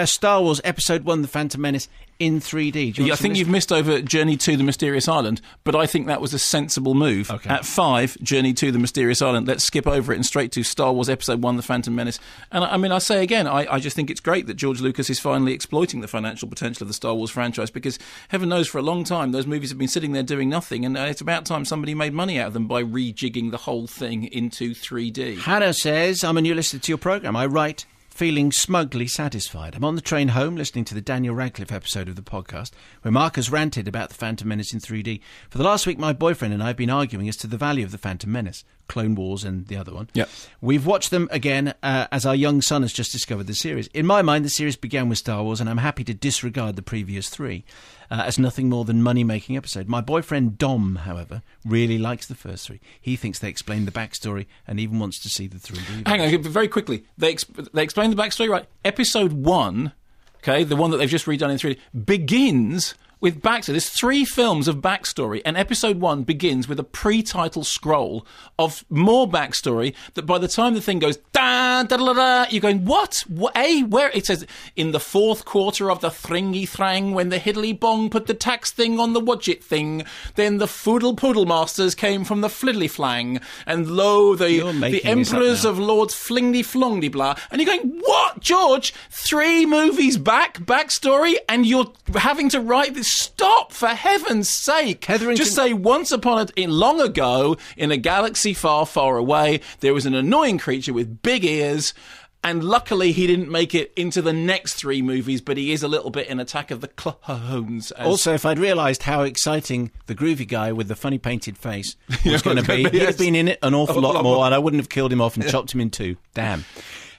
Star Wars Episode 1, The Phantom Menace, in 3D. I think you've missed over Journey to the Mysterious Island, but I think that was a sensible move. Okay. At 5, Journey to the Mysterious Island, let's skip over it and straight to Star Wars Episode 1, The Phantom Menace. And I say again, I just think it's great that George Lucas is finally exploiting the financial potential of the Star Wars franchise, because heaven knows for a long time those movies have been sitting there doing nothing, and it's about time somebody made money out of them by rejigging the whole thing into 3D. Hannah says, I'm a new listener to your programme. I write, feeling smugly satisfied. I'm on the train home listening to the Daniel Radcliffe episode of the podcast where Marcus ranted about the Phantom Menace in 3D. For the last week, my boyfriend and I have been arguing as to the value of the Phantom Menace, Clone Wars and the other one. Yep. We've watched them again as our young son has just discovered the series. In my mind, the series began with Star Wars, and I'm happy to disregard the previous 3 as nothing more than money-making episode. My boyfriend Dom, however, really likes the first 3. He thinks they explain the backstory and even wants to see the 3D. Hang on, very quickly. They explain the backstory, right? Episode 1, okay, the one that they've just redone in 3D, begins with backstory. There's 3 films of backstory, and episode 1 begins with a pre-title scroll of more backstory that by the time the thing goes da da da da, you're going, what? Where? It says, in the 4th quarter of the Thringy Thrang, when the Hiddly Bong put the tax thing on the Wudget thing, then the Foodle Poodle Masters came from the Fliddly Flang, and lo, the Emperors of Lords Flingdy Flongdy blah. And you're going, what, George? 3 movies backstory, and you're having to write this. Stop, for heaven's sake. Just say, once upon long ago, in a galaxy far, far away, there was an annoying creature with big ears, and luckily he didn't make it into the next 3 movies, but he is a little bit in Attack of the Clones. Also, if I'd realised how exciting the groovy guy with the funny painted face was going to be, he'd have been in it an awful lot more, and I wouldn't have killed him off and chopped him in 2. Damn.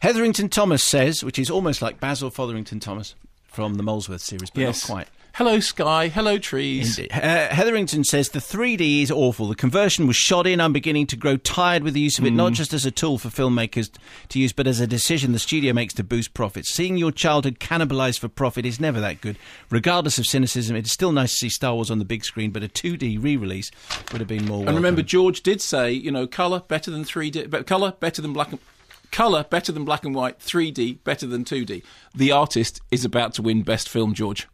Hetherington Thomas says, which is almost like Basil Fotherington Thomas from the Molesworth series, but not quite. Hello, sky. Hello, trees. Hetherington says, the 3D is awful. The conversion was shot in. I'm beginning to grow tired with the use of it, not just as a tool for filmmakers to use, but as a decision the studio makes to boost profits. Seeing your childhood cannibalised for profit is never that good. Regardless of cynicism, it is still nice to see Star Wars on the big screen, but a 2D re-release would have been more welcome. And remember, George did say, colour better than 3D, but colour better than black and... Colour better than black and white, 3D better than 2D. The artist is about to win Best Film, George.